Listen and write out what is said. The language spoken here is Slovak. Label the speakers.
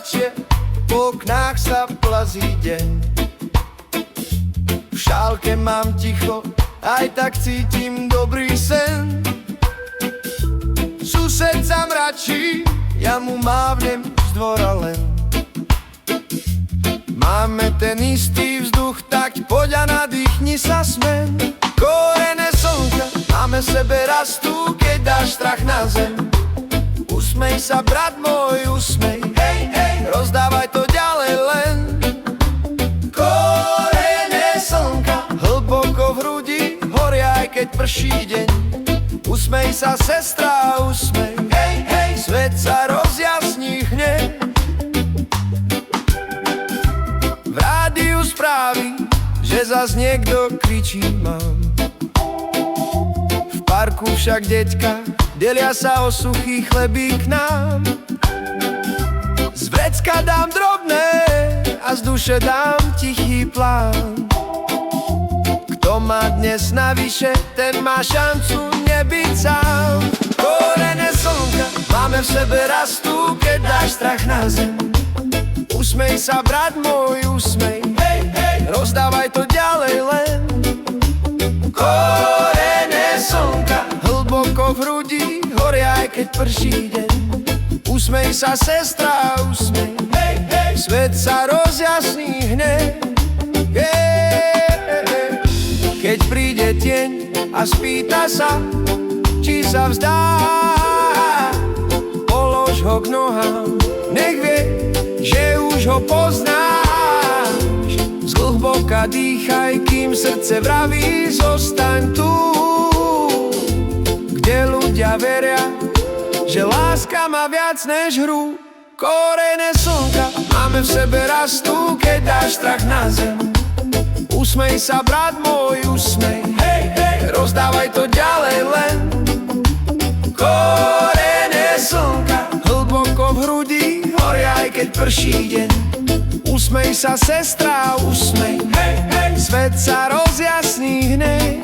Speaker 1: večer, po oknách sa plazí deň. V šálke mám ticho, aj tak cítim dobrý sen. Sused sa mračí, ja mu mávnem z dvora len. Máme ten istý vzduch, tak poď a nadýchni sa smen. Korene slnka máme sebe rastú, keď dáš strach na zem. Usmej sa, brat môj, usmej, hej, hej, rozdávaj to ďalej len. Korene slnka hlboko v hrudi horia, aj keď prší deň. Usmej sa, sestra, usmej, hej, hej, svet sa rozjasní hneď. V rádiu správy, že zas niekto kričí mám. V parku však deťka delia sa o suchý chlebík nám. Z vrecka dám drobné a z duše dám tichý plán. Kto má dnes navyše, ten má šancu nebyť sám. Korene slnka máme v sebe rastú, keď dáš strach na zem. Usmej sa, brat môj, usmej, hej, hej, rozdávaj to ďalej len. Korene slnka hlboko v hrudi horia, aj keď prší deň. Usmej sa, sestra, usmej, hej, hej, svet sa rozjasní hneď. Keď príde tieň a spýta sa, či sa vzdá, polož ho k nohám, nech vie, že už ho poznáš. Zhlboka dýchaj, kým srdce vraví, zostaň tu, kde ľudia veria, že láska má viac než hru. Korene slnka máme v sebe rastú, keď dáš strach na zem. Usmej sa, brat môj, usmej, hej, hej, rozdávaj to ďalej len. Korene slnka hlboko v hrudi horia, aj keď prší deň. Usmej sa, sestra, usmej, hej, hej, svet sa rozjasní hneď.